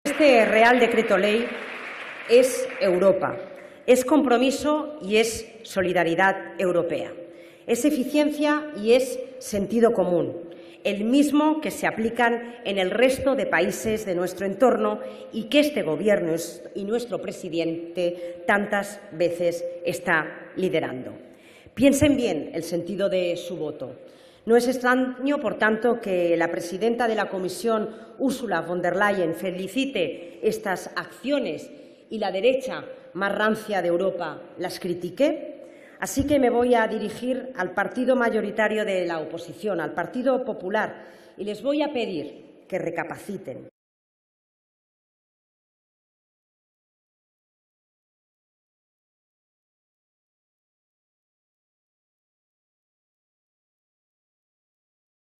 Este Real Decreto Ley es Europa, es compromiso y es solidaridad europea, es eficiencia y es sentido común, el mismo que se aplican en el resto de países de nuestro entorno y que este Gobierno y nuestro presidente tantas veces está liderando. Piensen bien el sentido de su voto. No es extraño, por tanto, que la presidenta de la Comisión, Ursula von der Leyen, felicite estas acciones y la derecha más rancia de Europa las critique. Así que me voy a dirigir al partido mayoritario de la oposición, al Partido Popular, y les voy a pedir que recapaciten.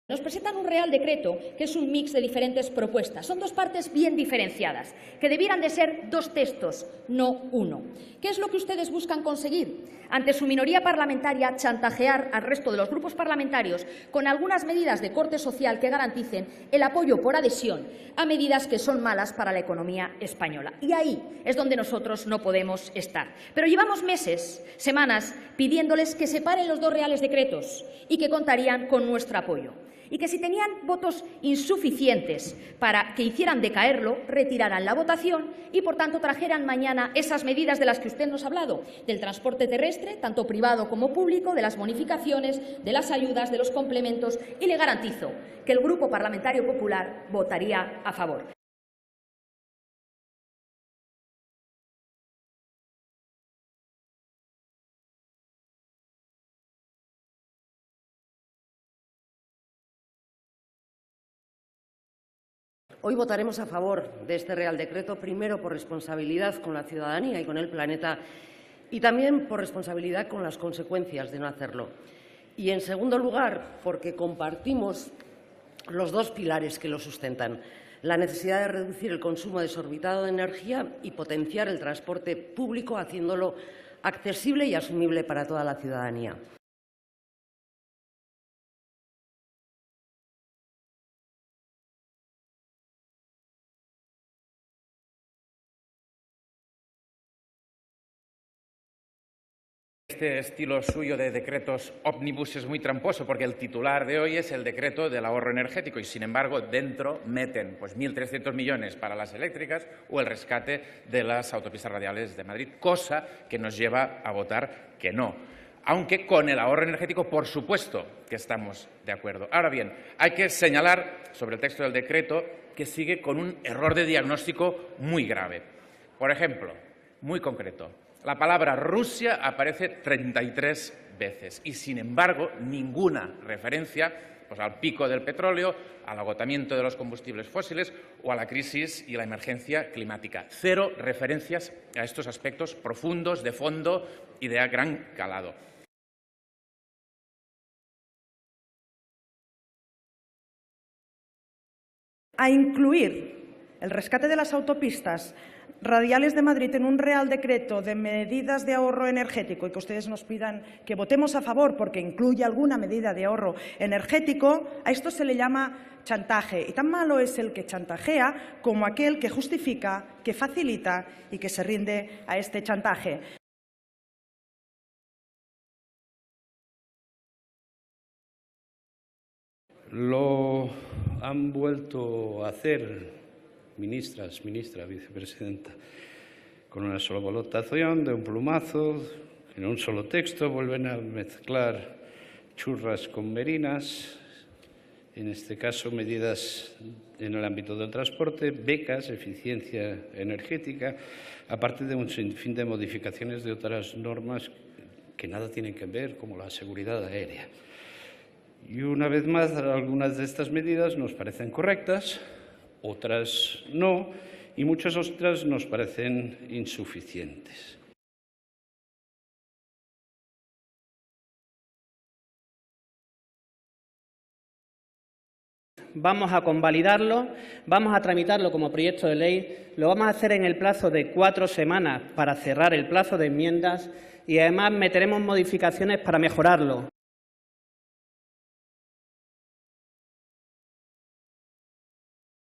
Nos presentan un Real Decreto que es un mix de diferentes propuestas. Son dos partes bien diferenciadas, que debieran de ser dos textos, no uno. ¿Qué es lo que ustedes buscan conseguir? Ante su minoría parlamentaria, chantajear al resto de los grupos parlamentarios con algunas medidas de corte social que garanticen el apoyo por adhesión a medidas que son malas para la economía española. Y ahí es donde nosotros no podemos estar. Pero llevamos meses, semanas, pidiéndoles que separen los dos Reales Decretos y que contarían con nuestro apoyo. Y que si tenían votos insuficientes para que hicieran decaerlo, retiraran la votación y, por tanto, trajeran mañana esas medidas de las que usted nos ha hablado, del transporte terrestre, tanto privado como público, de las bonificaciones, de las ayudas, de los complementos, y le garantizo que el Grupo Parlamentario Popular votaría a favor. Hoy votaremos a favor de este Real Decreto, primero por responsabilidad con la ciudadanía y con el planeta, y también por responsabilidad con las consecuencias de no hacerlo. Y, en segundo lugar, porque compartimos los dos pilares que lo sustentan: la necesidad de reducir el consumo desorbitado de energía y potenciar el transporte público, haciéndolo accesible y asumible para toda la ciudadanía. Este estilo suyo de decretos ómnibus es muy tramposo, porque el titular de hoy es el decreto del ahorro energético y, sin embargo, dentro meten 1.300 millones para las eléctricas o el rescate de las autopistas radiales de Madrid, cosa que nos lleva a votar que no. Aunque con el ahorro energético, por supuesto, que estamos de acuerdo. Ahora bien, hay que señalar sobre el texto del decreto que sigue con un error de diagnóstico muy grave. Por ejemplo, muy concreto, la palabra Rusia aparece 33 veces y, sin embargo, ninguna referencia al pico del petróleo, al agotamiento de los combustibles fósiles o a la crisis y la emergencia climática. Cero referencias a estos aspectos profundos, de fondo y de gran calado. A incluir el rescate de las autopistas radiales de Madrid en un Real Decreto de medidas de ahorro energético y que ustedes nos pidan que votemos a favor porque incluye alguna medida de ahorro energético, a esto se le llama chantaje. Y tan malo es el que chantajea como aquel que justifica, que facilita y que se rinde a este chantaje. Lo han vuelto a hacer ministra, vicepresidenta, con una sola votación, de un plumazo, en un solo texto, vuelven a mezclar churras con merinas, en este caso medidas en el ámbito del transporte, becas, eficiencia energética, aparte de un sinfín de modificaciones de otras normas que nada tienen que ver, como la seguridad aérea. Y una vez más, algunas de estas medidas nos parecen correctas, otras no, y muchas otras nos parecen insuficientes. Vamos a convalidarlo, vamos a tramitarlo como proyecto de ley, lo vamos a hacer en el plazo de 4 semanas para cerrar el plazo de enmiendas y, además, meteremos modificaciones para mejorarlo.